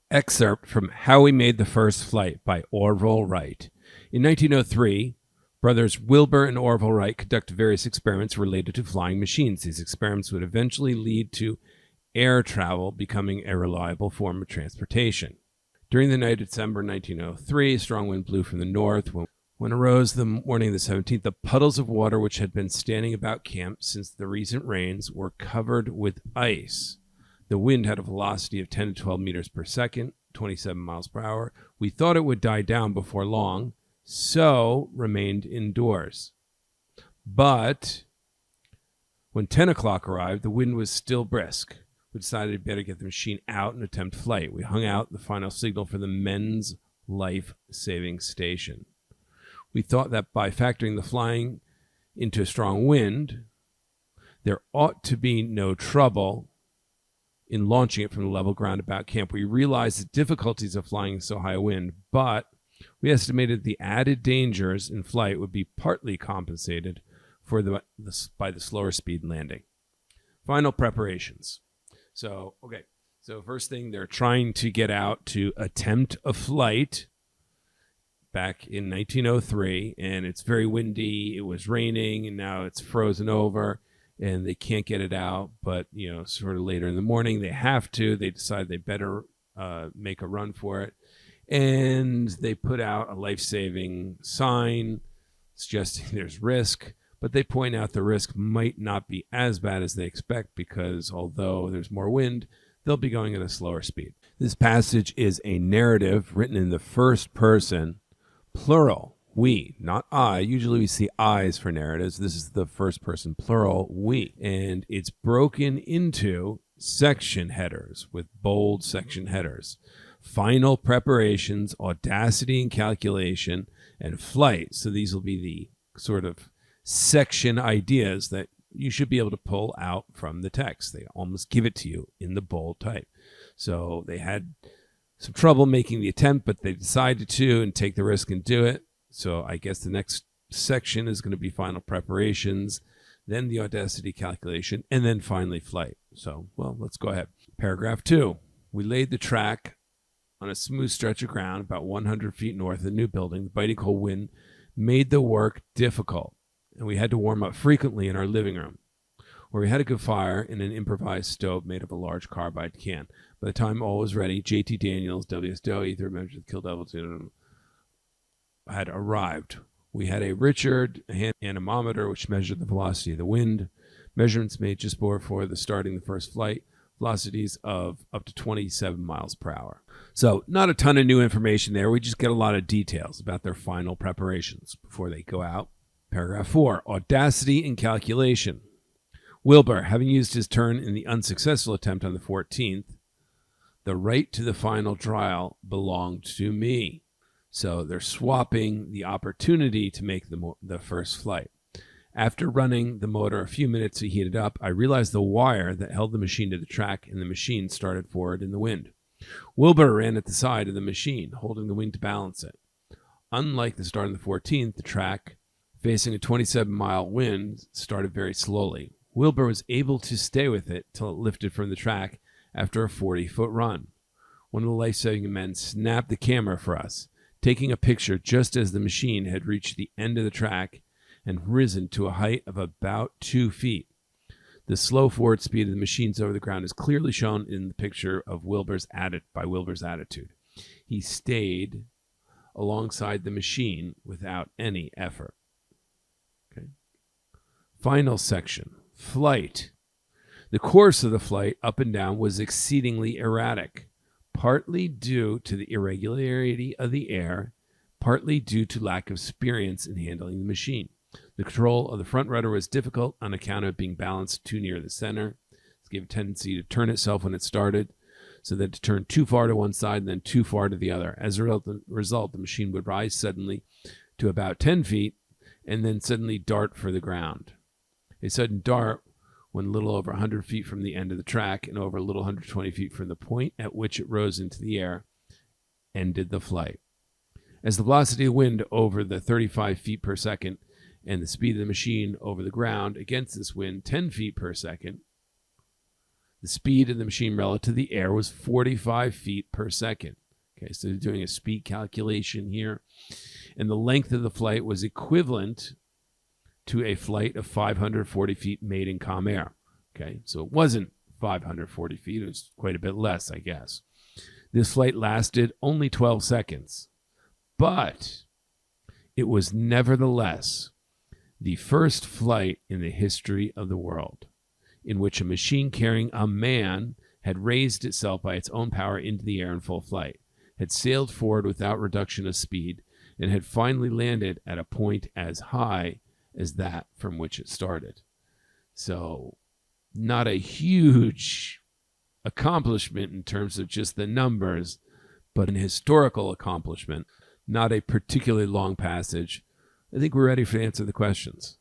Excerpt from How We Made the First Flight by Orville Wright. In 1903, brothers Wilbur and Orville Wright conducted various experiments related to flying machines. These experiments would eventually lead to air travel becoming a reliable form of transportation. During the night of December 1903, a strong wind blew from the north. When arose the morning of the 17th, the puddles of water which had been standing about camp since the recent rains were covered with ice. The wind had a velocity of 10 to 12 meters per second, 27 miles per hour. We thought it would die down before long, so remained indoors. But when 10 o'clock arrived, the wind was still brisk. We decided we'd better get the machine out and attempt flight. We hung out the final signal for the men's life-saving station. We thought that by factoring the flying into a strong wind, there ought to be no trouble in launching it from the level ground about camp. We realized the difficulties of flying in so high a wind, but we estimated the added dangers in flight would be partly compensated for by the slower speed landing. Final preparations. So first thing, they're trying to get out to attempt a flight back in 1903, and it's very windy. It was raining, and now it's frozen over, and they can't get it out. But, sort of later in the morning, they have to. They decide they better make a run for it. And they put out a life-saving sign suggesting there's risk, but they point out the risk might not be as bad as they expect because although there's more wind, they'll be going at a slower speed. This passage is a narrative written in the first person, plural, we, not I. Usually we see I's for narratives. This is the first person plural, we. And it's broken into section headers with bold section headers. Final preparations, audacity and calculation, and flight. So these will be the sort of section ideas that you should be able to pull out from the text. They almost give it to you in the bold type. So they had some trouble making the attempt, but they decided to and take the risk and do it. So I guess the next section is going to be final preparations, then the audacity calculation, and then finally flight. So, let's go ahead. Paragraph 2. We laid the track on a smooth stretch of ground about 100 feet north of the new building. The biting cold wind made the work difficult, and we had to warm up frequently in our living room, where we had a good fire in an improvised stove made of a large carbide can. By the time all was ready, J.T. Daniels, W.S. Dowie, third member of the Kill Devils, had arrived. We had a Richard hand anemometer, which measured the velocity of the wind. Measurements made just before the starting the first flight, velocities of up to 27 miles per hour. So not a ton of new information there. We just get a lot of details about their final preparations before they go out. Paragraph 4, audacity and calculation. Wilbur, having used his turn in the unsuccessful attempt on the 14th, the right to the final trial belonged to me. So they're swapping the opportunity to make the first flight. After running the motor a few minutes to heat it up, I realized the wire that held the machine to the track, and the machine started forward in the wind. Wilbur ran at the side of the machine, holding the wing to balance it. Unlike the start on the 14th, the track, facing a 27-mile wind, started very slowly. Wilbur was able to stay with it till it lifted from the track after a 40-foot run. One of the life-saving men snapped the camera for us, taking a picture just as the machine had reached the end of the track and risen to a height of about 2 feet. The slow forward speed of the machines over the ground is clearly shown in the picture of Wilbur's attitude. He stayed alongside the machine without any effort. Okay. Final section, flight. The course of the flight up and down was exceedingly erratic, partly due to the irregularity of the air, partly due to lack of experience in handling the machine. The control of the front rudder was difficult on account of being balanced too near the center. It gave a tendency to turn itself when it started, so that to turn too far to one side and then too far to the other. As a result, the machine would rise suddenly to about 10 feet and then suddenly dart for the ground. A sudden dart, when a little over 100 feet from the end of the track and over a little 120 feet from the point at which it rose into the air, ended the flight. As the velocity of wind over the 35 feet per second and the speed of the machine over the ground against this wind 10 feet per second, The speed of the machine relative to the air was 45 feet per second. Okay, so they're doing a speed calculation here. And the length of the flight was equivalent to a flight of 540 feet made in calm air. Okay, so it wasn't 540 feet. It was quite a bit less, I guess. This flight lasted only 12 seconds, but it was nevertheless the first flight in the history of the world in which a machine carrying a man had raised itself by its own power into the air in full flight, had sailed forward without reduction of speed, and had finally landed at a point as high as that from which it started. So, not a huge accomplishment in terms of just the numbers, but an historical accomplishment, not a particularly long passage. I think we're ready to answer the questions.